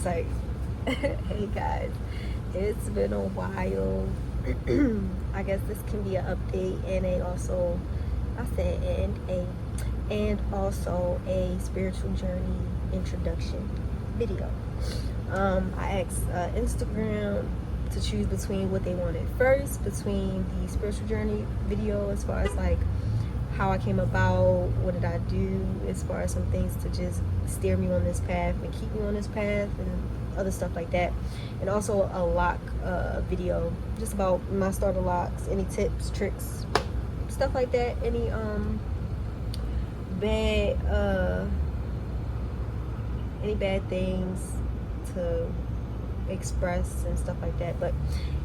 So, hey guys, it's been a while. I guess this can be an update and and also a spiritual journey introduction video. I asked Instagram to choose between what they wanted first, between the spiritual journey video as far as like how I came about, what did I do, as far as some things to just steer me on this path and keep me on this path, and other stuff like that. And also a lock video, just about my starter locks, any tips, tricks, stuff like that, any bad things to express and stuff like that. But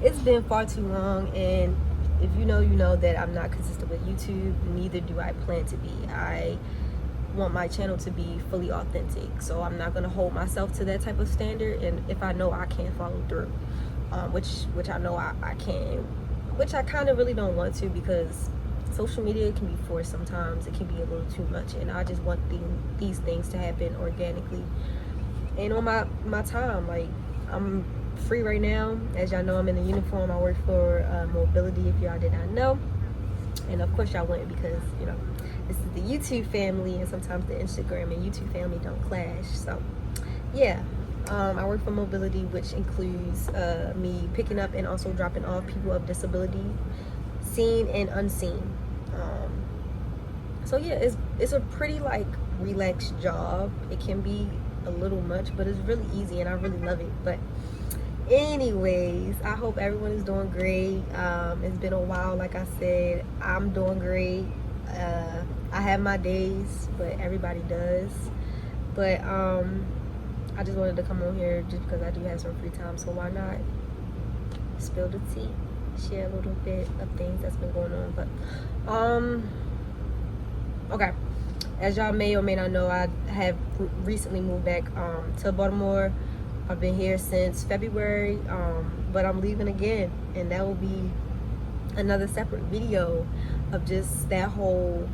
it's been far too long, and if you know that I'm not consistent with YouTube, neither do I plan to be. I want my channel to be fully authentic, so I'm not going to hold myself to that type of standard. And if I know I can't follow through, which I know I can, which I kind of really don't want to, because social media can be forced sometimes. It can be a little too much, and I just want these things to happen organically and on my time. Like, I'm free right now. As y'all know, I'm in the uniform. I work for Mobility, if y'all did not know. And of course y'all wouldn't, because this is the YouTube family, and sometimes the Instagram and YouTube family don't clash. So yeah, I work for Mobility, which includes me picking up and also dropping off people of disability, seen and unseen. So yeah, it's a pretty like relaxed job. It can be a little much, but it's really easy and I really love it. But anyways, I hope everyone is doing great. It's been a while. Like I said, I'm doing great. I have my days, but everybody does. But I just wanted to come on here just because I do have some free time, so why not spill the tea, share a little bit of things that's been going on. But okay, as y'all may or may not know, I have recently moved back to Baltimore. I've been here since February, but I'm leaving again, and that will be another separate video of just that whole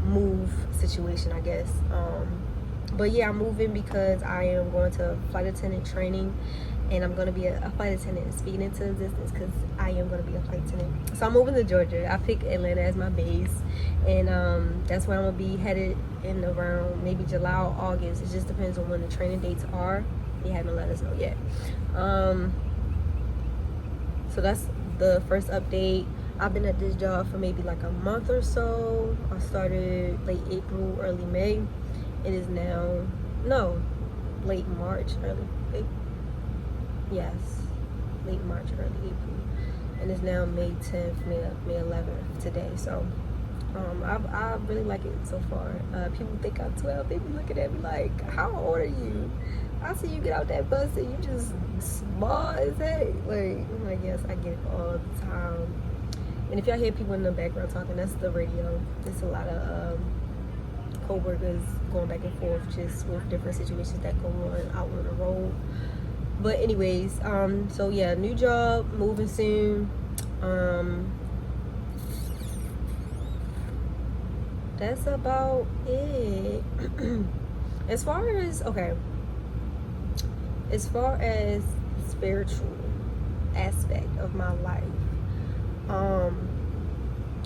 move situation, I guess. But yeah, I'm moving because I am going to flight attendant training, and I'm going to be a flight attendant, speaking into existence, because I am going to be a flight attendant. So I'm moving to Georgia. I picked Atlanta as my base, and that's where I'm going to be headed in around maybe July or August. It just depends on when the training dates are. They haven't let us know yet. So that's the first update. I've been at this job for maybe like a month or so. I started late April, early May. It is now, no, late March, late March, early April. And it's now May 10th, May 11th today. So I really like it so far. People think I'm 12. They be looking at me like, how old are you? I see you get out that bus and you just small as heck. Like, I'm like, yes, I get it all the time. And if y'all hear people in the background talking, that's the radio. There's a lot of co-workers going back and forth just with different situations that go on out on the road. But anyways, so yeah, new job, moving soon. That's about it. As far as spiritual aspect of my life,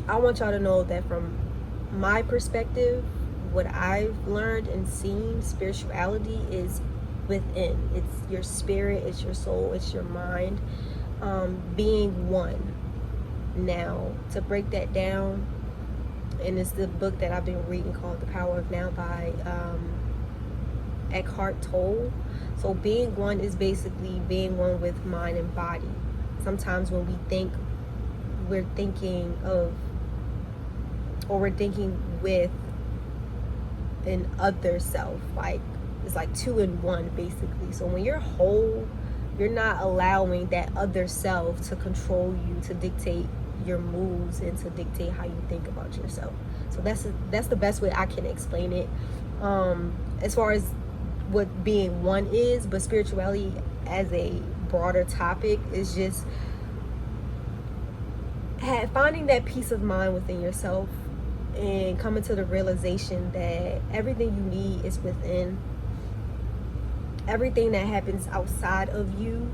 I want y'all to know that from my perspective, what I've learned and seen, spirituality is within. It's your spirit, it's your soul, it's your mind, being one. Now, to break that down, and it's the book that I've been reading called The Power of Now by Eckhart Tolle. So being one is basically being one with mind and body. Sometimes when we think, we're thinking with an other self, like it's like two in one basically. So when you're whole, you're not allowing that other self to control you, to dictate your moves, and to dictate how you think about yourself. So that's the best way I can explain it, as far as what being one is. But spirituality as a broader topic is just finding that peace of mind within yourself and coming to the realization that everything you need is within. everything that happens outside of you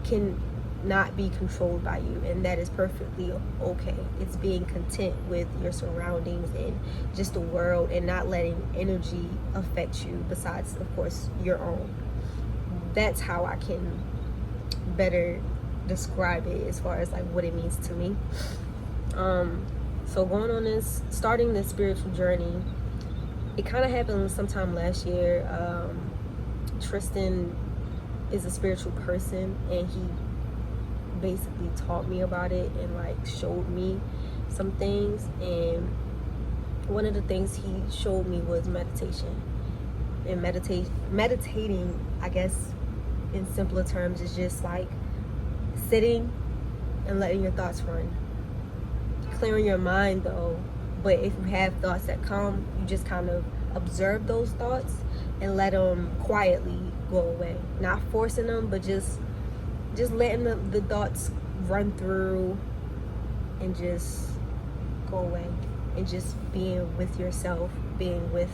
can not be controlled by you, and that is perfectly okay. It's being content with your surroundings and just the world, and not letting energy affect you besides, of course, your own. That's how I can better describe it as far as like what it means to me. So going on this, starting this spiritual journey, it kind of happened sometime last year. Tristan is a spiritual person, and he basically taught me about it and like showed me some things. And one of the things he showed me was meditation. And meditating, I guess in simpler terms, is just like sitting and letting your thoughts run, clearing your mind though. But if you have thoughts that come, you just kind of observe those thoughts and let them quietly go away, not forcing them, but just letting the thoughts run through and just go away, and just being with yourself, being with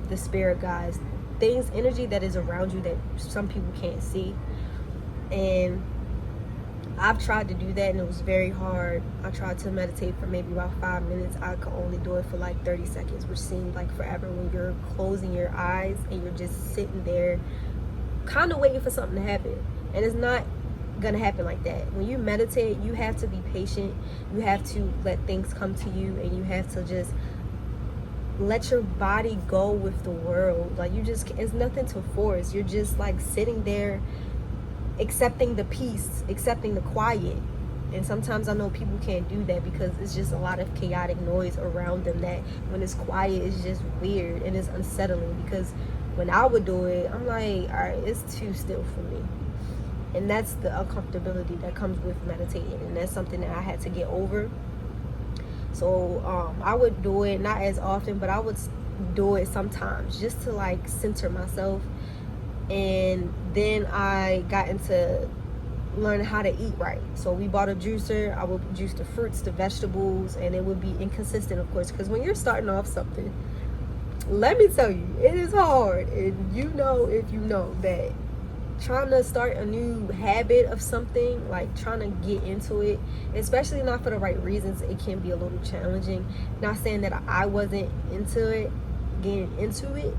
the spirit guides, things, energy that is around you that some people can't see. And I've tried to do that, and it was very hard. I tried to meditate for maybe about 5 minutes. I could only do it for like 30 seconds, which seemed like forever when you're closing your eyes and you're just sitting there kind of waiting for something to happen. And it's not gonna happen like that. When you meditate, you have to be patient. You have to let things come to you, and you have to just let your body go with the world. Like, you just, it's nothing to force. You're just like sitting there accepting the peace, accepting the quiet. And sometimes I know people can't do that because it's just a lot of chaotic noise around them, that when it's quiet, it's just weird and it's unsettling. Because when I would do it, I'm like, all right, it's too still for me. And that's the uncomfortability that comes with meditating, and that's something that I had to get over. So I would do it, not as often, but I would do it sometimes just to like center myself. And then I got into learning how to eat right. So we bought a juicer. I would juice the fruits, the vegetables, and it would be inconsistent, of course, because when you're starting off something, let me tell you, it is hard. And you know, if you know that trying to start a new habit of something, like trying to get into it, especially not for the right reasons, it can be a little challenging. Not saying that I wasn't into it, getting into it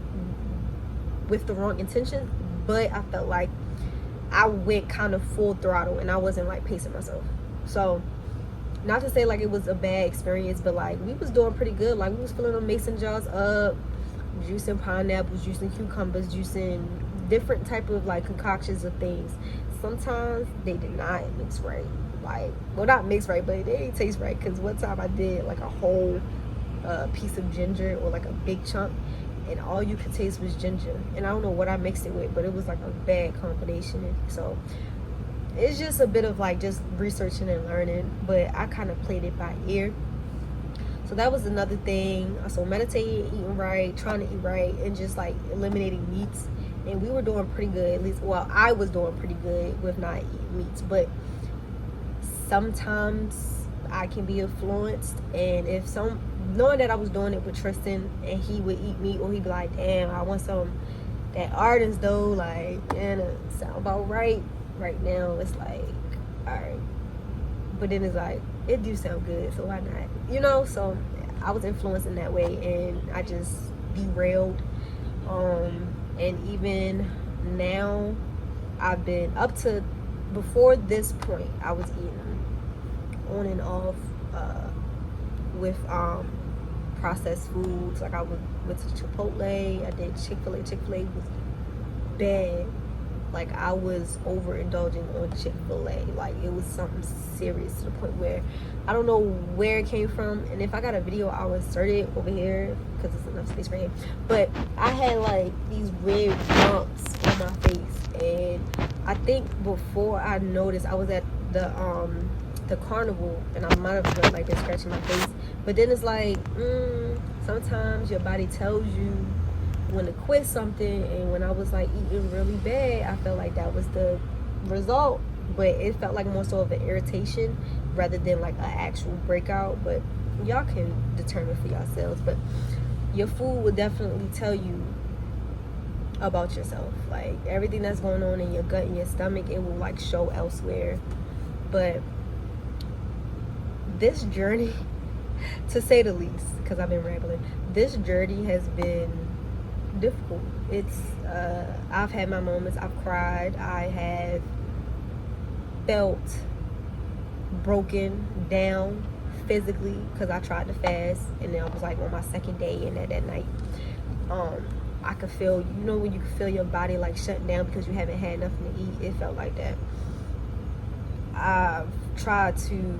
with the wrong intentions, but I felt like I went kind of full throttle and I wasn't like pacing myself. So not to say like it was a bad experience, but like we was doing pretty good. Like we was filling them mason jars up, juicing pineapples, juicing cucumbers, juicing different type of like concoctions of things. Sometimes they did not mix right. Like, well, not mix right, but they didn't taste right. Because one time I did like a whole piece of ginger, or like a big chunk, and all you could taste was ginger. And I don't know what I mixed it with, but it was like a bad combination. So it's just a bit of like just researching and learning, but I kind of played it by ear. So that was another thing. So meditating, eating right, trying to eat right, and just like eliminating meats. And we were doing pretty good, at least, well, I was doing pretty good with not eating meats. But sometimes I can be influenced, and if knowing that I was doing it with Tristan, and he would eat meat, or he'd be like, damn, I want some that Ardens though, like, and it sound about right now. It's like, all right, but then it's like, it do sound good, so why not, you know? So I was influenced in that way, and I just derailed. And even now, I've been up to, before this point, I was eating on and off with processed foods. Like I went to Chipotle, I did Chick-fil-A. Chick-fil-A was bad. Like I was overindulging on Chick-fil-A. Like it was something serious, to the point where I don't know where it came from. And if I got a video, I'll insert it over here because it's enough space right here. But I had like these red bumps on my face, and I think before I noticed, I was at the carnival, and I might have like been scratching my face. But then it's like sometimes your body tells you when to quit something. And when I was like eating really bad, I felt like that was the result, but it felt like more so of an irritation rather than like an actual breakout. But y'all can determine for yourselves. But your food will definitely tell you about yourself. Like everything that's going on in your gut and your stomach, it will like show elsewhere. But this journey, to say the least, because I've been rambling, this journey has been difficult. It's I've had my moments. I've cried. I have felt broken down physically because I tried to fast, and then I was like on my second day, and that night I could feel, you know, when you can feel your body like shutting down because you haven't had nothing to eat. It felt like that. I've tried to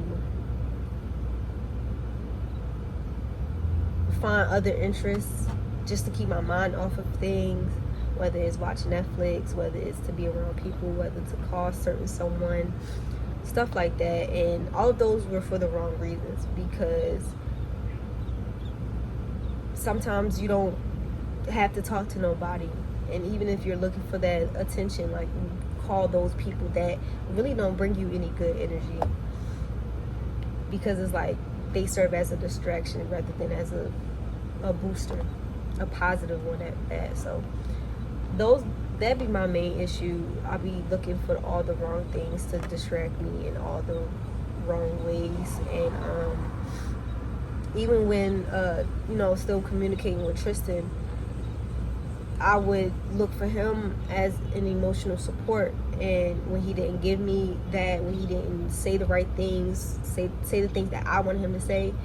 find other interests just to keep my mind off of things, whether it's watch Netflix, whether it's to be around people, whether to call certain someone, stuff like that. And all of those were for the wrong reasons, because sometimes you don't have to talk to nobody, and even if you're looking for that attention, like, call those people that really don't bring you any good energy, because it's like they serve as a distraction rather than as a booster, a positive one at that. So that'd be my main issue. I'll be looking for all the wrong things to distract me in all the wrong ways. And even when still communicating with Tristan, I would look for him as an emotional support, and when he didn't give me that, when he didn't say the right things, say the things that I wanted him to say,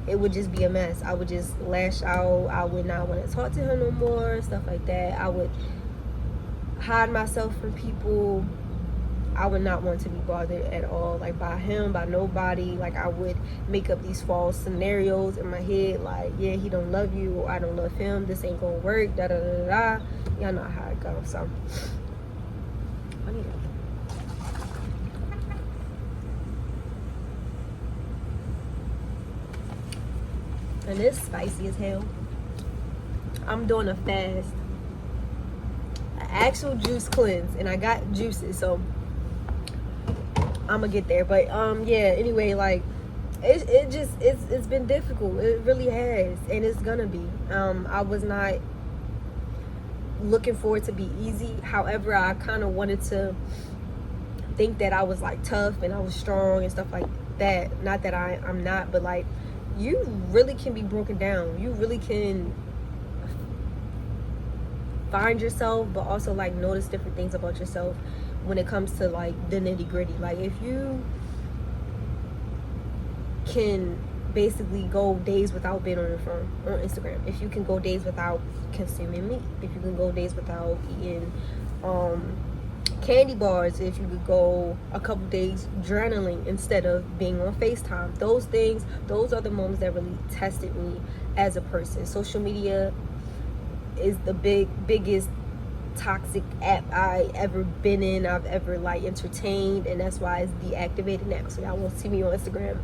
it would just be a mess. I would just lash out. I would not want to talk to him no more, stuff like that. I would hide myself from people. I would not want to be bothered at all, like, by him, by nobody. Like, I would make up these false scenarios in my head, like, yeah, he don't love you, or I don't love him, this ain't gonna work, da da da da. Y'all know how it goes. So I need and it's spicy as hell. I'm doing a fast, an actual juice cleanse, and I got juices, so I'm gonna get there. But yeah, anyway, like, it's been difficult. It really has, and it's gonna be. I was not looking for it to be easy. However, I kind of wanted to think that I was like tough and I was strong and stuff like that. Not that I'm not, but like, you really can be broken down. You really can find yourself, but also like notice different things about yourself when it comes to like the nitty gritty. Like, if you can basically go days without being on your phone, on Instagram, if you can go days without consuming meat, if you can go days without eating candy bars, if you could go a couple days journaling instead of being on FaceTime, those things, those are the moments that really tested me as a person. Social media is the biggest toxic app I ever been in, I've ever like entertained, and that's why it's deactivated now, so y'all won't see me on Instagram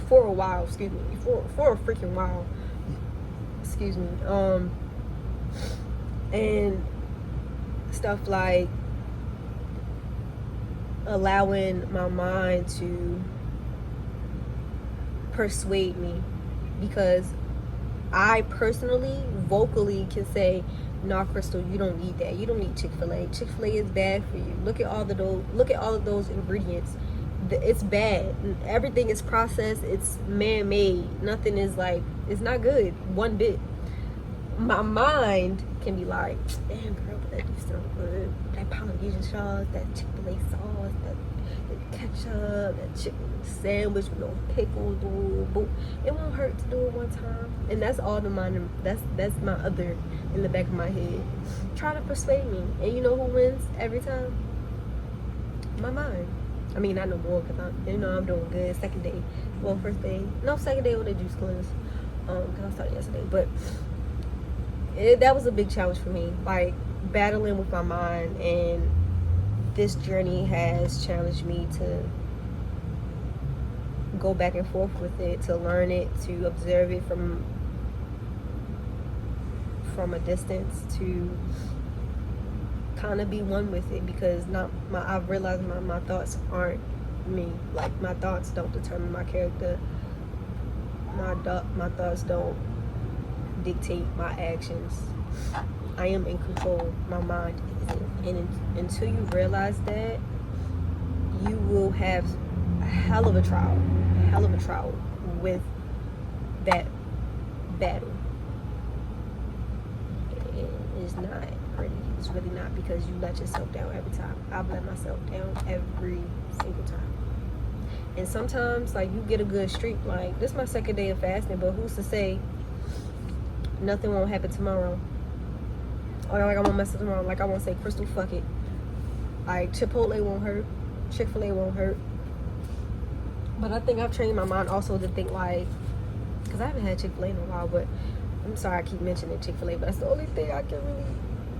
for a while, for a freaking while, and stuff like allowing my mind to persuade me, because I personally vocally can say, "No, Crystal, you don't need that. You don't need Chick-fil-A. Chick-fil-A is bad for you. Look at all of those ingredients. It's bad. Everything is processed. It's man-made. Nothing is like, it's not good one bit." My mind can be like, "Damn, girl, but that is so good. That Polynesian sauce, that Chick-fil-A sauce, that ketchup, that chicken sandwich with no pickles, boom. It won't hurt to do it one time." And that's all the mind. That's my other in the back of my head, trying to persuade me. And you know who wins every time? My mind. I mean, not no more, because I'm doing good. Second day on the juice cleanse, because I started yesterday. But that was a big challenge for me, like battling with my mind, and this journey has challenged me to go back and forth with it, to learn it, to observe it from a distance, to kind of be one with it, because I've realized my thoughts aren't me. Like, my thoughts don't determine my character. My thoughts don't dictate my actions. I am in control. My mind isn't. And until you realize that, you will have a hell of a trial with that battle. It's not pretty. It's really not, because you let yourself down every time. I've let myself down every single time. And sometimes, like, you get a good streak. Like, this is my second day of fasting, but who's to say nothing won't happen tomorrow? Or like I won't mess up tomorrow. Like I won't say, Crystal, fuck it. Like Chipotle won't hurt. Chick-fil-A won't hurt. But I think I've trained my mind also to think like, because I haven't had Chick-fil-A in a while, but I'm sorry I keep mentioning Chick-fil-A, but that's the only thing I can really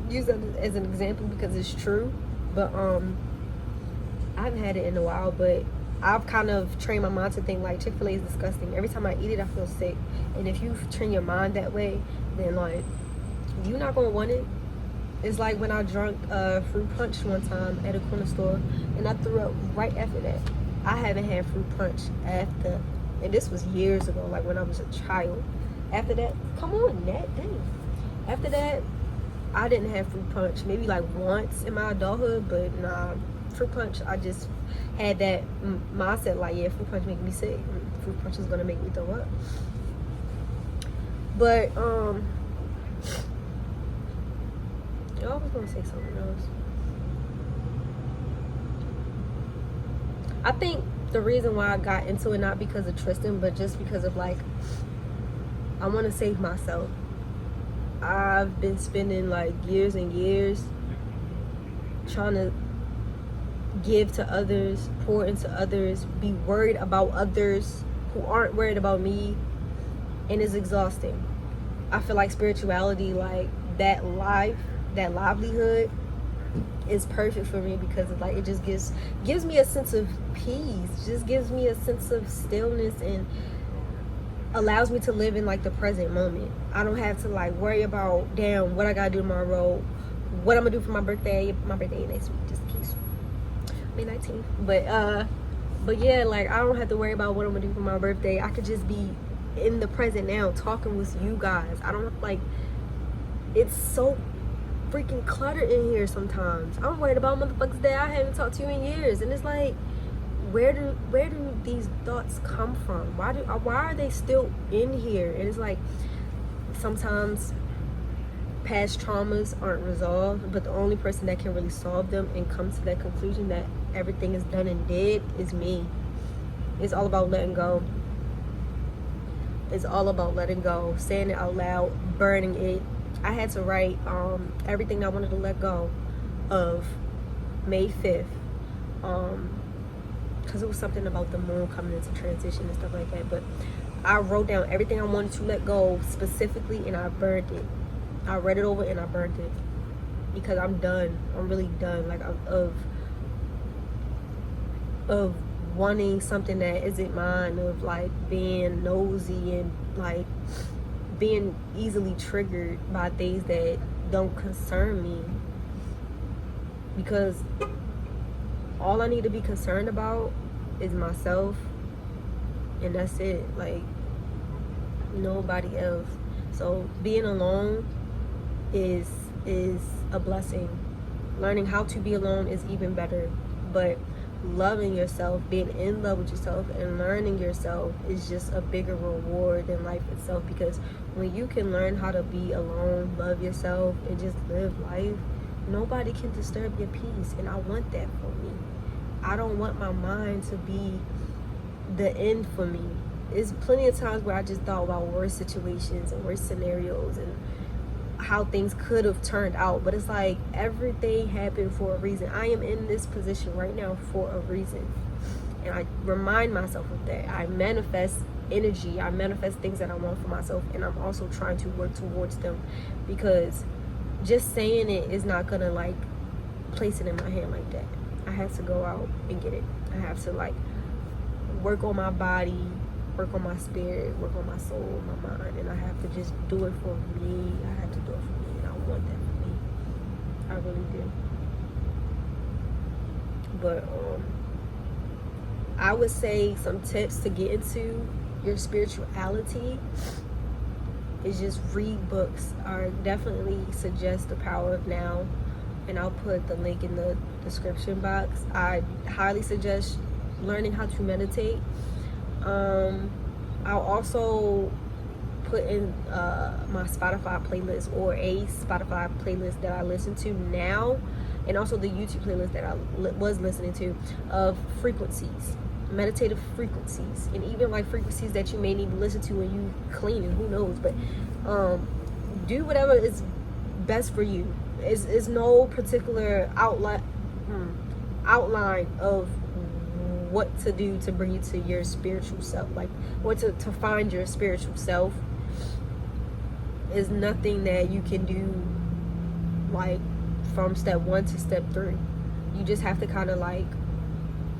use as an example because it's true. But I haven't had it in a while, but I've kind of trained my mind to think like Chick-fil-A is disgusting. Every time I eat it, I feel sick. And if you train your mind that way, then like you're not gonna want it. It's like when I drank fruit punch one time at a corner store, and I threw up right after that. I haven't had fruit punch after, and this was years ago, like when I was a child. After that, come on, Nat, dang. After that, I didn't have fruit punch, maybe like once in my adulthood, but nah, fruit punch, I just had that mindset like, yeah, fruit punch make me sick. Fruit punch is gonna make me throw up. But, I was gonna say something else. I think the reason why I got into it, not because of Tristan, but just because of like, I want to save myself. I've been spending like years and years trying to give to others, pour into others, be worried about others who aren't worried about me, and it's exhausting. I feel like spirituality, like that livelihood is perfect for me because of like it just gives me a sense of peace, just gives me a sense of stillness, and allows me to live in like the present moment. I don't have to like worry about, damn, what I gotta do tomorrow, what I'm gonna do for my birthday. My birthday next week, just in case, May 19th. But yeah, like I don't have to worry about what I'm gonna do for my birthday. I could just be in the present now, talking with you guys. I don't like, it's so freaking cluttered in here sometimes. I'm worried about motherfuckers that I haven't talked to in years, and it's like, where do these thoughts come from? Why are they still in here? And it's like, sometimes past traumas aren't resolved, but the only person that can really solve them and come to that conclusion that everything is done and dead is me. It's all about letting go. It's all about letting go, saying it out loud, burning it. I had to write everything I wanted to let go of May 5th, because it was something about the moon coming into transition and stuff like that. But I wrote down everything I wanted to let go specifically, and I burned it. I read it over and I burned it because I'm done. I'm really done, like of wanting something that isn't mine, of like being nosy and like being easily triggered by things that don't concern me, because all I need to be concerned about is myself, and that's it. Like nobody else. So being alone is a blessing. Learning how to be alone is even better. But loving yourself, being in love with yourself, and learning yourself is just a bigger reward than life itself. Because when you can learn how to be alone, love yourself, and just live life, nobody can disturb your peace. And I want that for me. I don't want my mind to be the end for me. There's plenty of times where I just thought about worse situations and worse scenarios and how things could have turned out, but it's like everything happened for a reason. I am in this position right now for a reason, and I remind myself of that. I manifest energy, I manifest things that I want for myself, and I'm also trying to work towards them, because just saying it is not gonna like place it in my hand like that. I have to go out and get it. I have to like work on my body, work on my spirit, work on my soul, my mind, and I have to just do it for me. I have to do it for me, and I want that for me. I really do. But I would say some tips to get into your spirituality is just read books. I definitely suggest The Power of Now, and I'll put the link in the description box. I highly suggest learning how to meditate. I'll also put in my Spotify playlist, or a Spotify playlist that I listen to now, and also the YouTube playlist that I was listening to, of frequencies, meditative frequencies, and even like frequencies that you may need to listen to when you clean, and who knows, but do whatever is best for you. Is no particular outline of what to do to bring you to your spiritual self, like, or to find your spiritual self. Is nothing that you can do like from step 1 to step 3. You just have to kind of like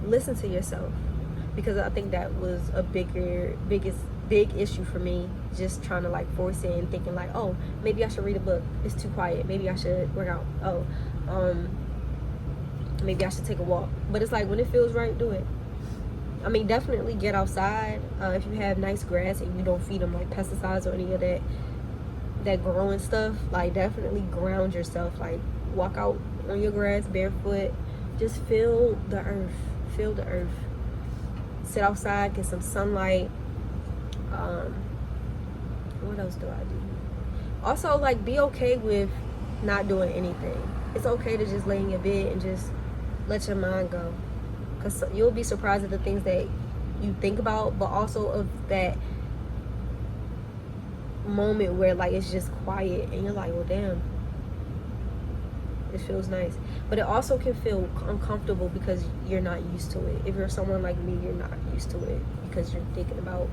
listen to yourself, because I think that was a big issue for me, just trying to like force it and thinking like, oh, maybe I should read a book, it's too quiet, maybe I should work out, maybe I should take a walk. But it's like, when it feels right, do it. I mean, definitely get outside. If you have nice grass and you don't feed them like pesticides or any of that growing stuff, like, definitely ground yourself. Like, walk out on your grass barefoot, just feel the earth, sit outside, get some sunlight. What else do I do? Also, like, be okay with not doing anything. It's okay to just lay in your bed and just let your mind go, because you'll be surprised at the things that you think about, but also of that moment where like it's just quiet and you're like, well, damn, it feels nice. But it also can feel uncomfortable because you're not used to it. If you're someone like me, you're not used to it, because you're thinking about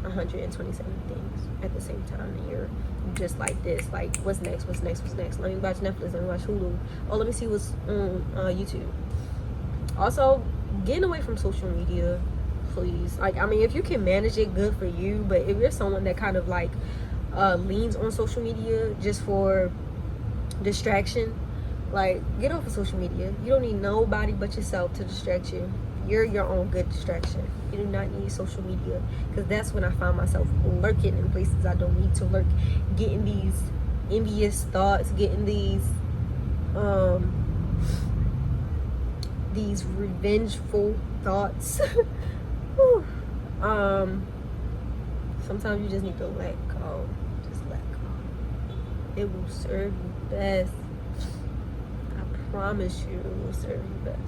127 things at the same time, and you're just like this, like, what's next? Let me watch Netflix, let me watch Hulu, oh, let me see what's on YouTube. Also, getting away from social media, please. Like, I mean, if you can manage it, good for you, but if you're someone that kind of like leans on social media just for distraction, like, get off of social media. You don't need nobody but yourself to distract you. You're your own good distraction. You do not need social media, because that's when I find myself lurking in places I don't need to lurk, getting these envious thoughts, getting these revengeful thoughts. Sometimes you just need to let go. Just let go. It will serve you best. I promise you, it will serve you best.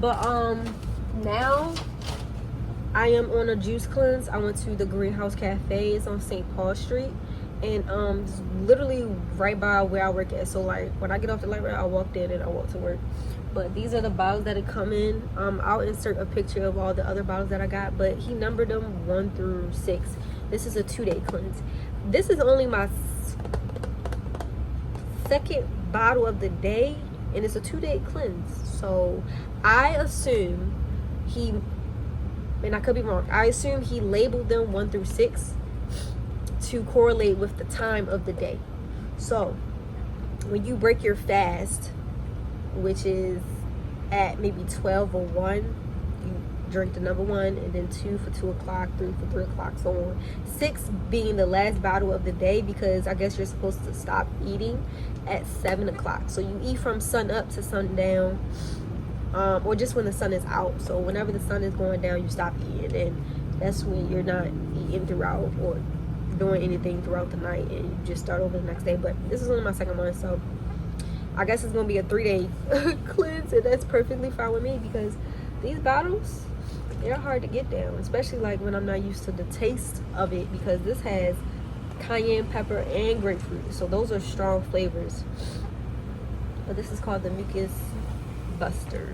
But now I am on a juice cleanse. I went to the Greenhouse Cafe. It's on St. Paul Street, and it's literally right by where I work at. So like, when I get off the light rail, I walk in and I walk to work. But these are the bottles that it come in. I'll insert a picture of all the other bottles that I got, but he numbered them 1 through 6. This is a 2-day cleanse. This is only my second bottle of the day, and it's a 2-day cleanse. So I assume and I could be wrong, I assume he labeled them 1 through 6 to correlate with the time of the day. So when you break your fast, which is at maybe 12 or 1, you drink the number 1, and then 2 for 2 o'clock, 3 for 3 o'clock, so on. 6 being the last bottle of the day, because I guess you're supposed to stop eating at 7 o'clock. So you eat from sun up to sundown, or just when the sun is out. So whenever the sun is going down, you stop eating, and that's when you're not eating throughout or doing anything throughout the night, and you just start over the next day. But this is only my second one, so I guess it's gonna be a 3-day cleanse, and that's perfectly fine with me, because these bottles, they're hard to get down, especially like when I'm not used to the taste of it, because this has cayenne pepper and grapefruit, so those are strong flavors. But this is called the Mucus Buster.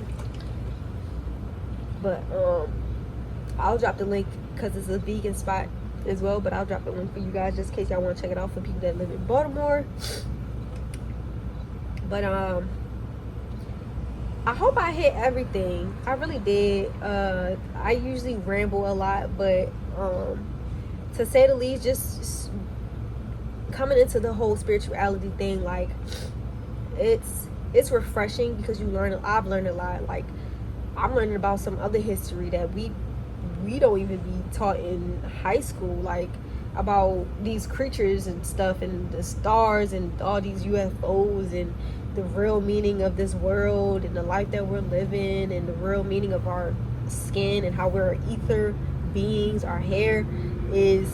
But I'll drop the link, because it's a vegan spot as well, but I'll drop the link for you guys just in case y'all want to check it out, for people that live in Baltimore. But I hope I hit everything. I really did. I usually ramble a lot, but to say the least, just coming into the whole spirituality thing, like, it's refreshing, because I've learned a lot. Like, I'm learning about some other history that we don't even be taught in high school, like about these creatures and stuff and the stars and all these UFOs and the real meaning of this world and the life that we're living and the real meaning of our skin and how we're ether beings. Our hair is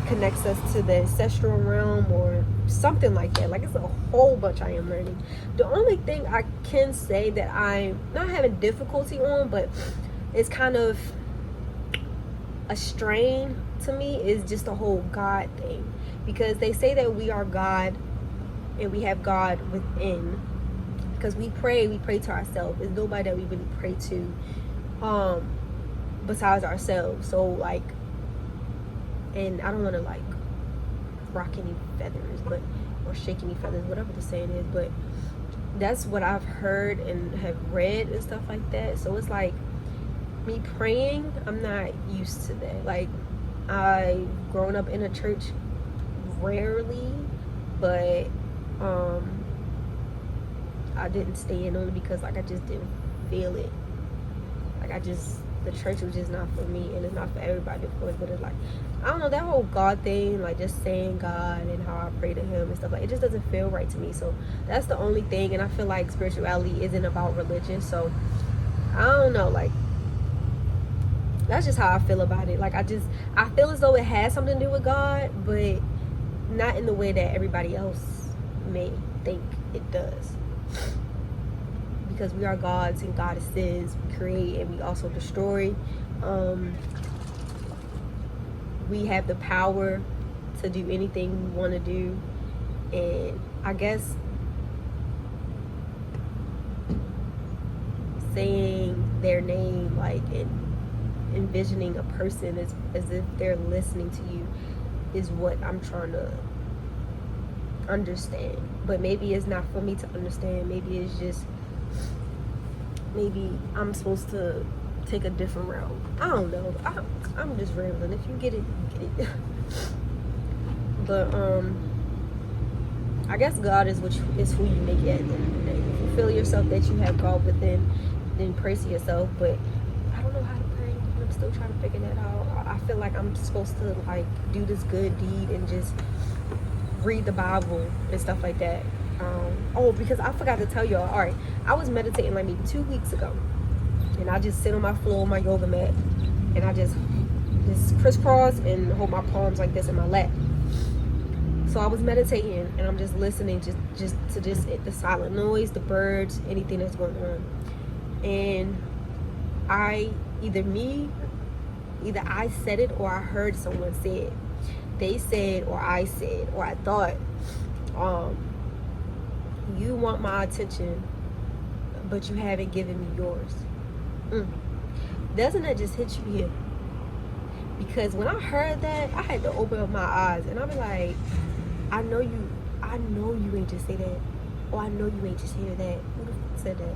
connects us to the ancestral realm or something like that. Like, it's a whole bunch I am learning. The only thing I can say that I'm not having difficulty on, but it's kind of a strain to me, is just the whole God thing, because they say that we are God and we have God within, because we pray to ourselves. There's nobody that we really pray to besides ourselves. So like, and I don't want to like rock any feathers, but or shake any feathers, whatever the saying is, but that's what I've heard and have read and stuff like that. So it's like, me praying, I'm not used to that. Like, I've grown up in a church rarely, but I didn't stay in only because like I just didn't feel it. Like, the church was just not for me, and it's not for everybody, of course. But it's like, I don't know, that whole God thing, like just saying God and how I pray to Him and stuff, like, it just doesn't feel right to me. So that's the only thing. And I feel like spirituality isn't about religion, so I don't know, like, that's just how I feel about it. Like, I feel as though it has something to do with God, but not in the way that everybody else may think it does. Because we are gods and goddesses. We create and we also destroy. We have the power to do anything we want to do. And I guess saying their name, like, and envisioning a person as if they're listening to you, is what I'm trying to understand. But maybe it's not for me to understand. Maybe it's just, maybe I'm supposed to take a different route. I don't know. I'm just rambling. If you get it, you get it. But I guess God is who you make it at the end of the day. If you feel yourself that you have God within, then praise to yourself. But I don't know how to pray. I'm still trying to figure that out. I feel like I'm supposed to like do this good deed and just read the Bible and stuff like that. Because I forgot to tell y'all. All right, I was meditating like maybe 2 weeks ago, and I just sit on my floor on my yoga mat, and I just crisscross and hold my palms like this in my lap. So I was meditating, and I'm just listening just to the silent noise, the birds, anything that's going on. And either I said it or I heard someone say it. They said, or I said, or I thought, you want my attention, but you haven't given me yours. Doesn't that just hit you here? Because when I heard that, I had to open up my eyes, and I be like, I know you ain't just say that, or I know you ain't just hear that. Who the fuck said that?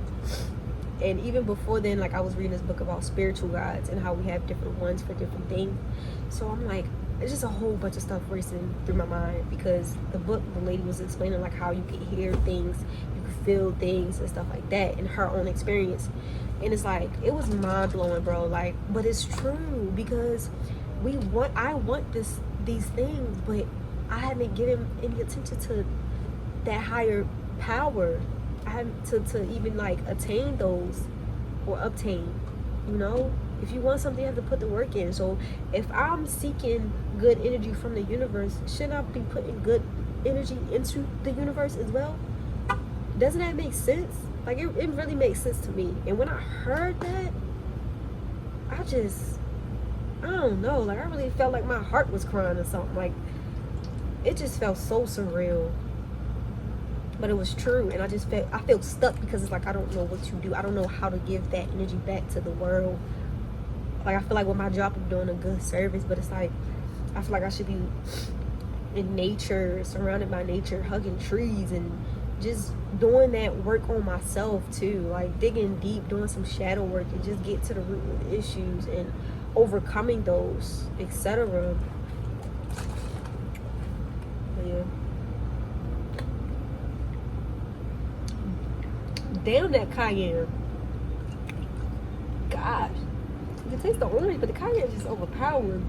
And even before then, like, I was reading this book about spiritual gods and how we have different ones for different things. So I'm like, it's just a whole bunch of stuff racing through my mind, because the lady was explaining like how you can hear things, you can feel things and stuff like that in her own experience. And it's like, it was mind-blowing, bro. Like, but it's true, because I want these things, but I haven't given any attention to that higher power. I haven't to even like attain those or obtain, you know. If you want something, you have to put the work in. So if I'm seeking good energy from the universe, shouldn't I be putting good energy into the universe as well? Doesn't that make sense? Like, it really makes sense to me. And when I heard that, I don't know, like, I really felt like my heart was crying or something. Like, it just felt so surreal. But it was true, and I feel stuck, because it's like, I don't know what to do. I don't know how to give that energy back to the world. Like, I feel like with my job, I'm doing a good service, but it's like, I feel like I should be in nature, surrounded by nature, hugging trees, and just doing that work on myself too. Like, digging deep, doing some shadow work, and just get to the root of the issues and overcoming those, etc. Yeah. Damn that cayenne. gosh. You can taste the orange, but the cayenne is just overpowering.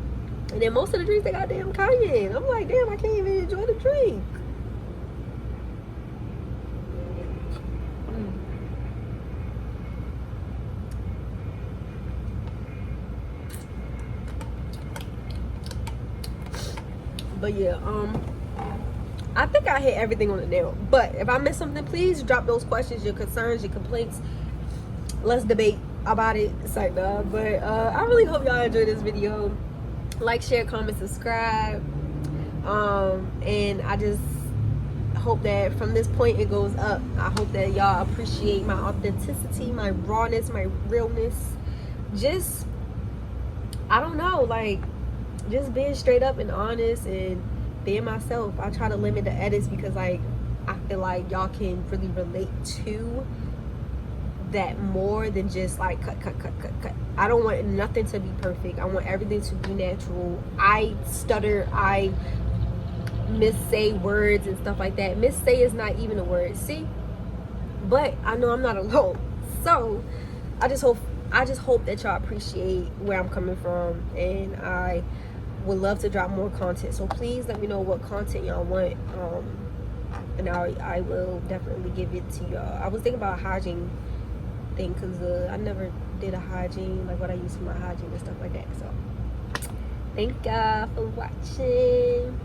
And then most of the drinks, they got damn cayenne. I'm like, damn, I can't even enjoy the drink. But yeah, I think I hit everything on the nail. But if I missed something, please drop those questions, your concerns, your complaints. Let's debate about it. It's like that. But I really hope y'all enjoyed this video. Like, share, comment, subscribe. And I just hope that from this point it goes up. I hope that y'all appreciate my authenticity, my rawness, my realness. Just, I don't know, like, just being straight up and honest and being myself. I try to limit the edits because, like, I feel like y'all can really relate to that more than just like cut. I don't want nothing to be perfect. I want everything to be natural. I stutter, I missay words and stuff like that. Missay is not even a word, see? But I know I'm not alone. So I just hope that y'all appreciate where I'm coming from, and I would love to drop more content. So please let me know what content y'all want, and I will definitely give it to y'all. I was thinking about a hygiene thing because I never did a hygiene, like what I use for my hygiene and stuff like that. So thank y'all for watching.